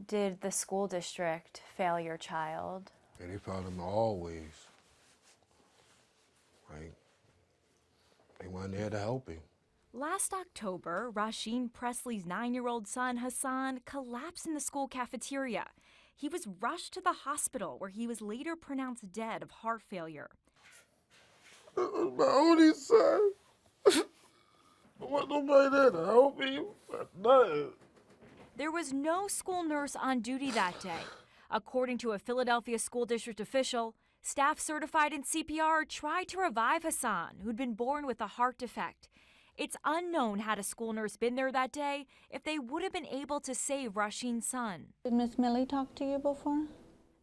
Did the school district fail your child? And they found him always. Like, they weren't there to help him. Last October, Rasheen Presley's 9-year-old son, Hassan, collapsed in the school cafeteria. He was rushed to the hospital where he was later pronounced dead of heart failure. This is my only son. I want nobody there to help me. Nothing. There was no school nurse on duty that day. According to a Philadelphia school district official, staff certified in CPR tried to revive Hassan, who'd been born with a heart defect. It's unknown had a school nurse been there that day if they would have been able to save Rasheen's son. Did Miss Millie talk to you before?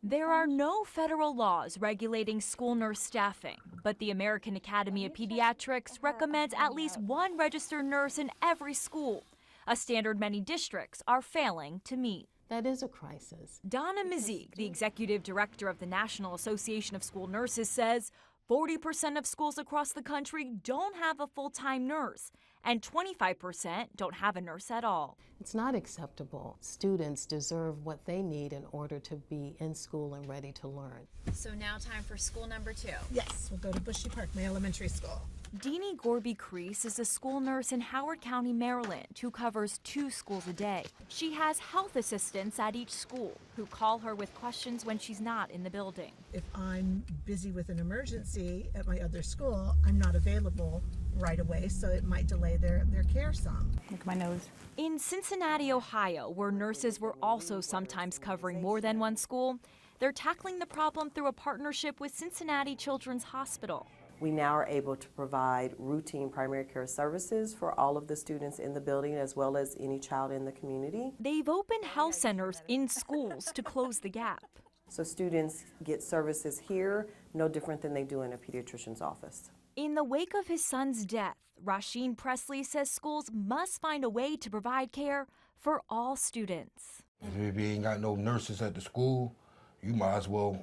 There are no federal laws regulating school nurse staffing, but the American Academy of Pediatrics recommends at least one registered nurse in every school, a standard many districts are failing to meet. That is a crisis. Donna Mazik, the executive director of the National Association of School Nurses, says 40% of schools across the country don't have a full-time nurse, and 25% don't have a nurse at all. It's not acceptable. Students deserve what they need in order to be in school and ready to learn. So now time for school number 2. Yes, we'll go to Bushy Park, my elementary school. Deanie Gorby-Crease is a school nurse in Howard County, Maryland, who covers 2 schools a day. She has health assistants at each school who call her with questions when she's not in the building. If I'm busy with an emergency at my other school, I'm not available right away, so it might delay their care some. Look at my nose. In Cincinnati, Ohio, where nurses were also sometimes covering more than one school, they're tackling the problem through a partnership with Cincinnati Children's Hospital. We now are able to provide routine primary care services for all of the students in the building as well as any child in the community. They've opened health centers in schools to close the gap. So students get services here no different than they do in a pediatrician's office. In the wake of his son's death, Rasheen Presley says schools must find a way to provide care for all students. If you ain't got no nurses at the school, you might as well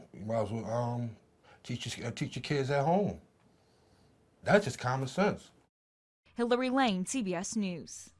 teach your kids at home. That's just common sense. Hillary Lane, CBS News.